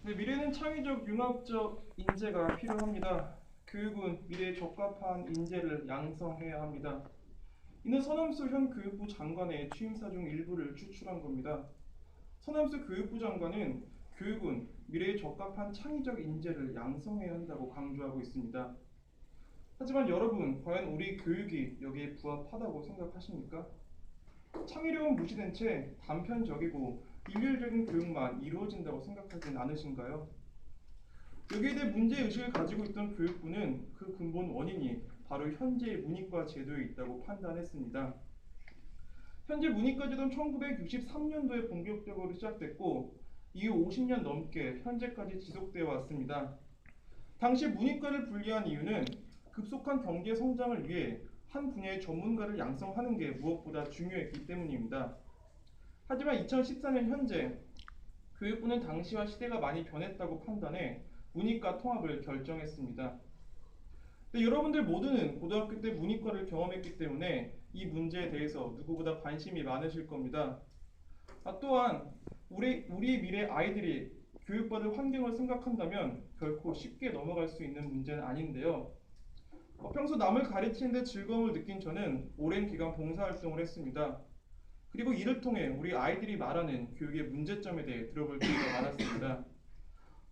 네, 미래는 창의적, 융합적 인재가 필요합니다. 교육은 미래에 적합한 인재를 양성해야 합니다. 이는 서남수 현 교육부 장관의 취임사 중 일부를 추출한 겁니다. 서남수 교육부 장관은 교육은 미래에 적합한 창의적 인재를 양성해야 한다고 강조하고 있습니다. 하지만 여러분, 과연 우리 교육이 여기에 부합하다고 생각하십니까? 창의력은 무시된 채 단편적이고 일률적인 교육만 이루어진다고 생각하진 않으신가요? 여기에 대해 문제의식을 가지고 있던 교육부는 그 근본 원인이 바로 현재의 문이과 제도에 있다고 판단했습니다. 현재 문이과 제도는 1963년도에 본격적으로 시작됐고 이후 50년 넘게 현재까지 지속되어 왔습니다. 당시 문이과를 분리한 이유는 급속한 경제 성장을 위해 한 분야의 전문가를 양성하는 게 무엇보다 중요했기 때문입니다. 하지만 2014년 현재 교육부는 당시와 시대가 많이 변했다고 판단해 문이과 통합을 결정했습니다. 근데 여러분들 모두는 고등학교 때 문이과를 경험했기 때문에 이 문제에 대해서 누구보다 관심이 많으실 겁니다. 또한 우리 미래 아이들이 교육받을 환경을 생각한다면 결코 쉽게 넘어갈 수 있는 문제는 아닌데요. 평소 남을 가르치는 데 즐거움을 느낀 저는 오랜 기간 봉사활동을 했습니다. 그리고 이를 통해 우리 아이들이 말하는 교육의 문제점에 대해 들어볼 기회가 많았습니다.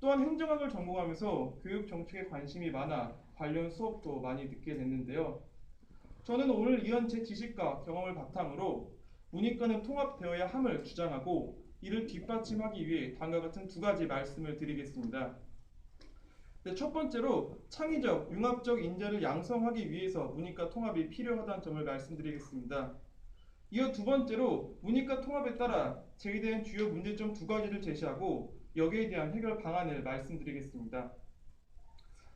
또한 행정학을 전공하면서 교육 정책에 관심이 많아 관련 수업도 많이 듣게 됐는데요. 저는 오늘 이런 제 지식과 경험을 바탕으로 문이과는 통합되어야 함을 주장하고 이를 뒷받침하기 위해 다음과 같은 두 가지 말씀을 드리겠습니다. 첫 번째로 창의적, 융합적 인재를 양성하기 위해서 문이과 통합이 필요하다는 점을 말씀드리겠습니다. 이어 두 번째로 문이과 통합에 따라 제기된 주요 문제점 두 가지를 제시하고 여기에 대한 해결 방안을 말씀드리겠습니다.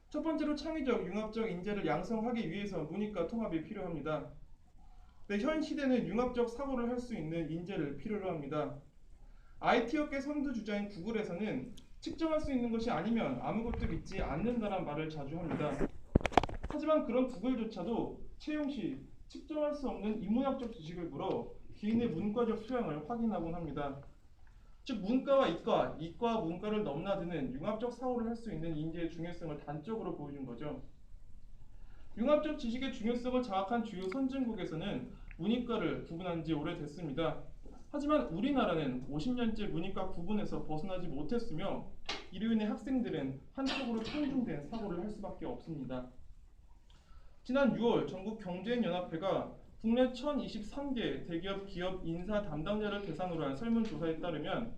첫 번째로 창의적, 융합적 인재를 양성하기 위해서 문이과 통합이 필요합니다. 현 시대는 융합적 사고를 할 수 있는 인재를 필요로 합니다. IT업계 선두주자인 구글에서는 측정할 수 있는 것이 아니면 아무것도 믿지 않는다는 말을 자주 합니다. 하지만 그런 구글조차도 채용 시 측정할 수 없는 인문학적 지식을 물어 개인의 문과적 소양을 확인하곤 합니다. 즉 문과와 이과, 이과와 문과를 넘나드는 융합적 사고를 할 수 있는 인재의 중요성을 단적으로 보여준 거죠. 융합적 지식의 중요성을 자각한 주요 선진국에서는 문이과를 구분한 지 오래됐습니다. 하지만 우리나라는 50년째 문이과 구분에서 벗어나지 못했으며 이로 인해 학생들은 한쪽으로 편중된 사고를 할 수밖에 없습니다. 지난 6월 전국경제인연합회가 국내 1023개 대기업 기업 인사 담당자를 대상으로 한 설문조사에 따르면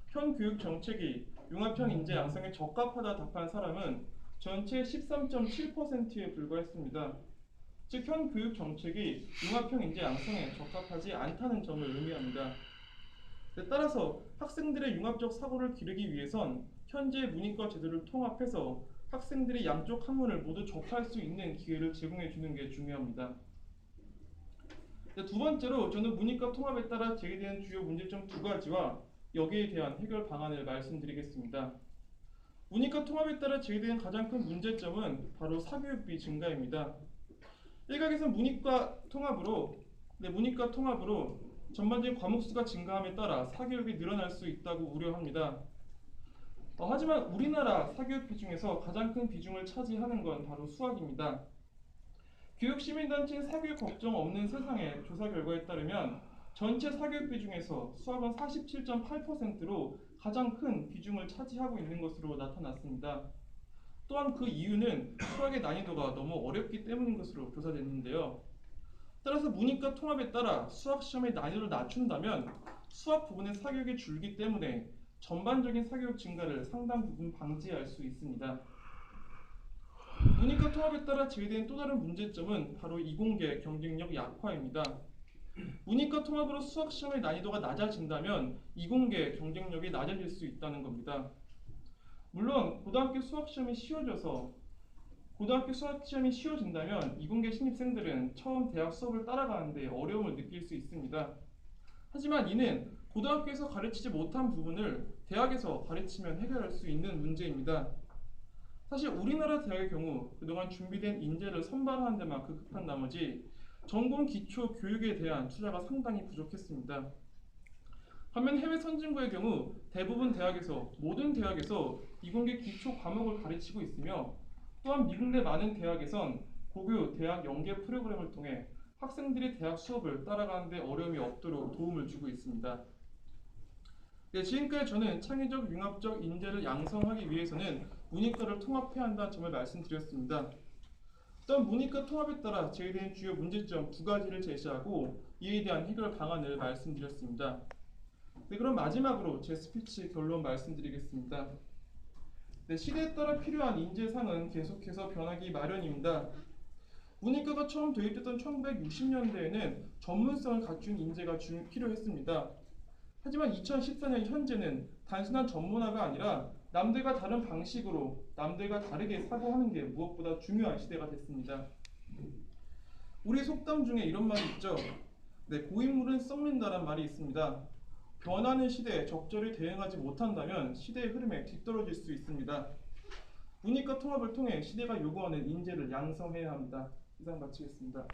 현 교육 정책이 융합형 인재 양성에 적합하다 답한 사람은 전체 13.7%에 불과했습니다. 즉 현 교육 정책이 융합형 인재 양성에 적합하지 않다는 점을 의미합니다. 따라서 학생들의 융합적 사고를 기르기 위해선 현재 문이과 제도를 통합해서 학생들이 양쪽 학문을 모두 접할 수 있는 기회를 제공해 주는 게 중요합니다. 두 번째로 저는 문이과 통합에 따라 제기되는 주요 문제점 두 가지와 여기에 대한 해결 방안을 말씀드리겠습니다. 문이과 통합에 따라 제기되는 가장 큰 문제점은 바로 사교육비 증가입니다. 일각에서 문이과 통합으로 전반적인 과목 수가 증가함에 따라 사교육이 늘어날 수 있다고 우려합니다. 하지만 우리나라 사교육비 중에서 가장 큰 비중을 차지하는 건 바로 수학입니다. 교육시민단체인 사교육 걱정 없는 세상의 조사 결과에 따르면 전체 사교육비 중에서 수학은 47.8%로 가장 큰 비중을 차지하고 있는 것으로 나타났습니다. 또한 그 이유는 수학의 난이도가 너무 어렵기 때문인 것으로 조사됐는데요. 따라서 문이과 통합에 따라 수학 시험의 난이도를 낮춘다면 수학 부분의 사교육이 줄기 때문에 전반적인 사교육 증가를 상당 부분 방지할 수 있습니다. 문이과 통합에 따라 제기된 또 다른 문제점은 바로 이공계 경쟁력 약화입니다. 문이과 통합으로 수학 시험의 난이도가 낮아진다면 이공계 경쟁력이 낮아질 수 있다는 겁니다. 물론 고등학교 수학 시험이 쉬워진다면 이공계 신입생들은 처음 대학 수업을 따라가는데 어려움을 느낄 수 있습니다. 하지만 이는 고등학교에서 가르치지 못한 부분을 대학에서 가르치면 해결할 수 있는 문제입니다. 사실 우리나라 대학의 경우 그동안 준비된 인재를 선발하는 데만 급급한 나머지 전공 기초 교육에 대한 투자가 상당히 부족했습니다. 반면 해외 선진국의 경우 대부분 대학에서 모든 대학에서 이공계 기초 과목을 가르치고 있으며 또한 미국 내 많은 대학에선 고교 대학 연계 프로그램을 통해 학생들이 대학 수업을 따라가는 데 어려움이 없도록 도움을 주고 있습니다. 네, 지금까지 저는 창의적 융합적 인재를 양성하기 위해서는 문이과를 통합해야 한다는 점을 말씀드렸습니다. 또한 문이과 통합에 따라 제기되는 주요 문제점 두 가지를 제시하고 이에 대한 해결 방안을 말씀드렸습니다. 네, 그럼 마지막으로 제 스피치 결론 말씀드리겠습니다. 네, 시대에 따라 필요한 인재상은 계속해서 변하기 마련입니다. 문이과가 처음 도입됐던 1960년대에는 전문성을 갖춘 인재가 필요했습니다. 하지만 2014년 현재는 단순한 전문화가 아니라 남들과 다른 방식으로 남들과 다르게 사고하는 게 무엇보다 중요한 시대가 됐습니다. 우리 속담 중에 이런 말이 있죠. 네, 고인물은 썩는다란 말이 있습니다. 변하는 시대에 적절히 대응하지 못한다면 시대의 흐름에 뒤떨어질 수 있습니다. 문이과 통합을 통해 시대가 요구하는 인재를 양성해야 합니다. 이상 마치겠습니다.